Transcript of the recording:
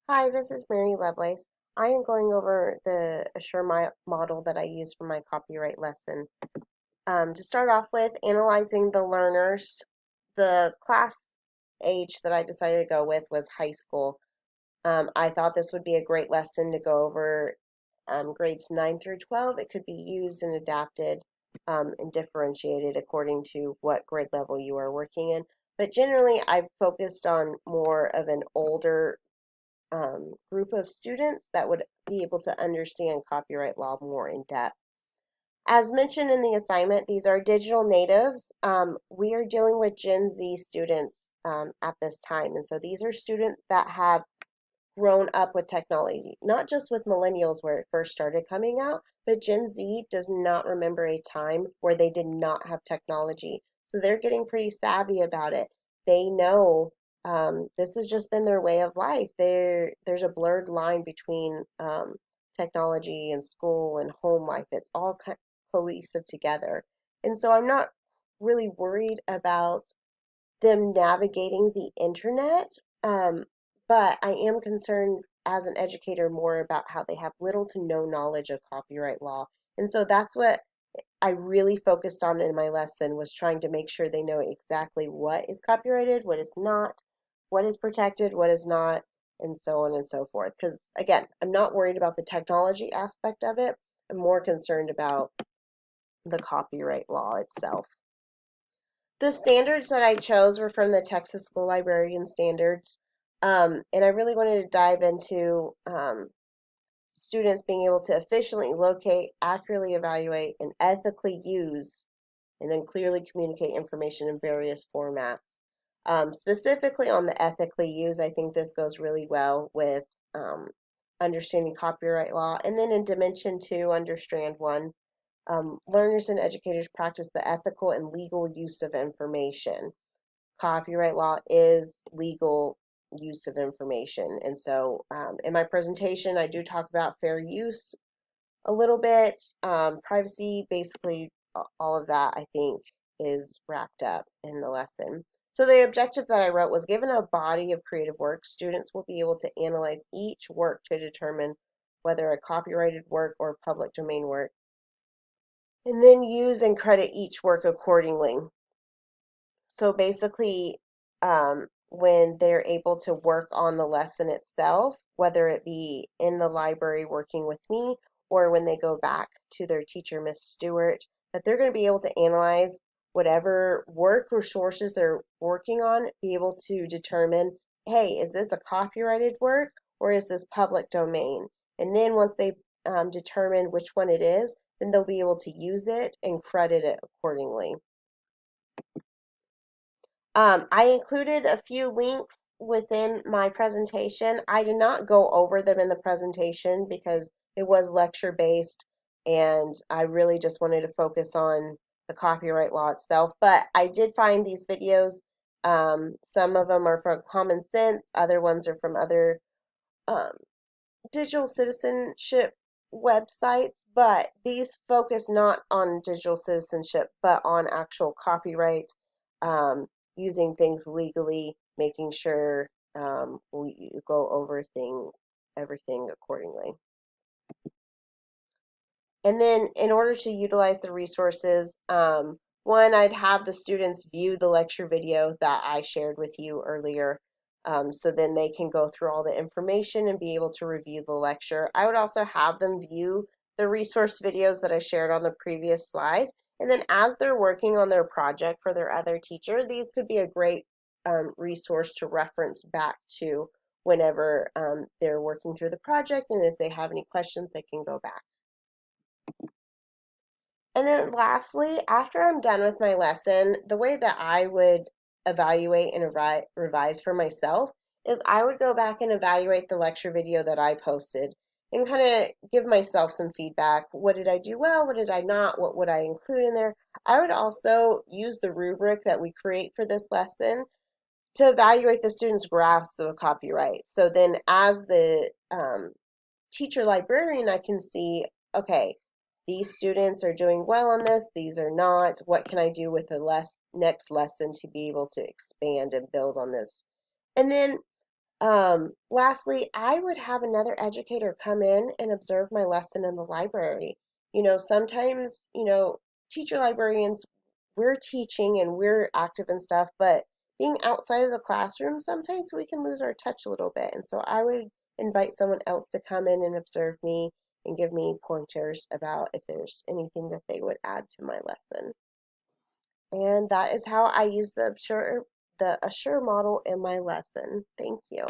Hi, this is Mary Lovelace. I am going over the Assure My model that I use for my copyright lesson. To start off with, analyzing the learners. The class age that I decided to go with was high school. I thought this would be a great lesson to go over grades 9 through 12. It could be used and adapted and differentiated according to what grade level you are working in. But generally, I've focused on more of an older group of students that would be able to understand copyright law more in depth. As mentioned in the assignment, these are digital natives. We are dealing with Gen Z students at this time. And so these are students that have grown up with technology, not just with millennials where it first started coming out, but Gen Z does not remember a time where they did not have technology. So they're getting pretty savvy about it. They know this has just been their way of life. There's a blurred line between technology and school and home life. It's all cohesive together. And so I'm not really worried about them navigating the internet. Um, but I am concerned as an educator more about how they have little to no knowledge of copyright law. And so that's what I really focused on in my lesson was trying to make sure they know exactly what is copyrighted, what is not, what is protected, what is not, and so on and so forth. Because again, I'm not worried about the technology aspect of it. I'm more concerned about the copyright law itself. The standards that I chose were from the Texas School Librarian Standards. And I really wanted to dive into students being able to efficiently locate, accurately evaluate, and ethically use, and then clearly communicate information in various formats. Specifically on the ethically use, I think this goes really well with understanding copyright law. And then in Dimension 2, under Strand 1, learners and educators practice the ethical and legal use of information. Copyright law is legal use of information. And so in my presentation, I do talk about fair use a little bit, privacy, basically all of that, I think, is wrapped up in the lesson. So the objective that I wrote was given a body of creative work, students will be able to analyze each work to determine whether a copyrighted work or public domain work, and then use and credit each work accordingly. So basically, when they're able to work on the lesson itself, whether it be in the library working with me or when they go back to their teacher, Miss Stewart, that they're going to be able to analyze whatever work or sources they're working on, be able to determine, hey, is this a copyrighted work or is this public domain? And then once they determine which one it is, then they'll be able to use it and credit it accordingly. I included a few links within my presentation. I did not go over them in the presentation because it was lecture based and I really just wanted to focus on the copyright law itself. But I did find these videos. Some of them are from Common Sense, other ones are from other um, digital citizenship websites, but these focus not on digital citizenship, but on actual copyright, um, using things legally, making sure we go over everything accordingly. And then in order to utilize the resources, one, I'd have the students view the lecture video that I shared with you earlier. So then they can go through all the information and be able to review the lecture. I would also have them view the resource videos that I shared on the previous slide. And then as they're working on their project for their other teacher, these could be a great resource to reference back to whenever they're working through the project. And if they have any questions, they can go back. And then lastly, after I'm done with my lesson, the way that I would evaluate and revise for myself is I would go back and evaluate the lecture video that I posted and kind of give myself some feedback. What did I do well? What did I not? What would I include in there? I would also use the rubric that we create for this lesson to evaluate the students' grasp of copyright. So then as the teacher librarian, I can see, okay, these students are doing well on this, these are not. What can I do with the next lesson to be able to expand and build on this? And then Lastly, I would have another educator come in and observe my lesson in the library. Sometimes, teacher librarians, we're teaching and we're active and stuff, but being outside of the classroom, sometimes we can lose our touch a little bit. And so I would invite someone else to come in and observe me and give me pointers about if there's anything that they would add to my lesson. And that is how I use the Assure model in my lesson. Thank you.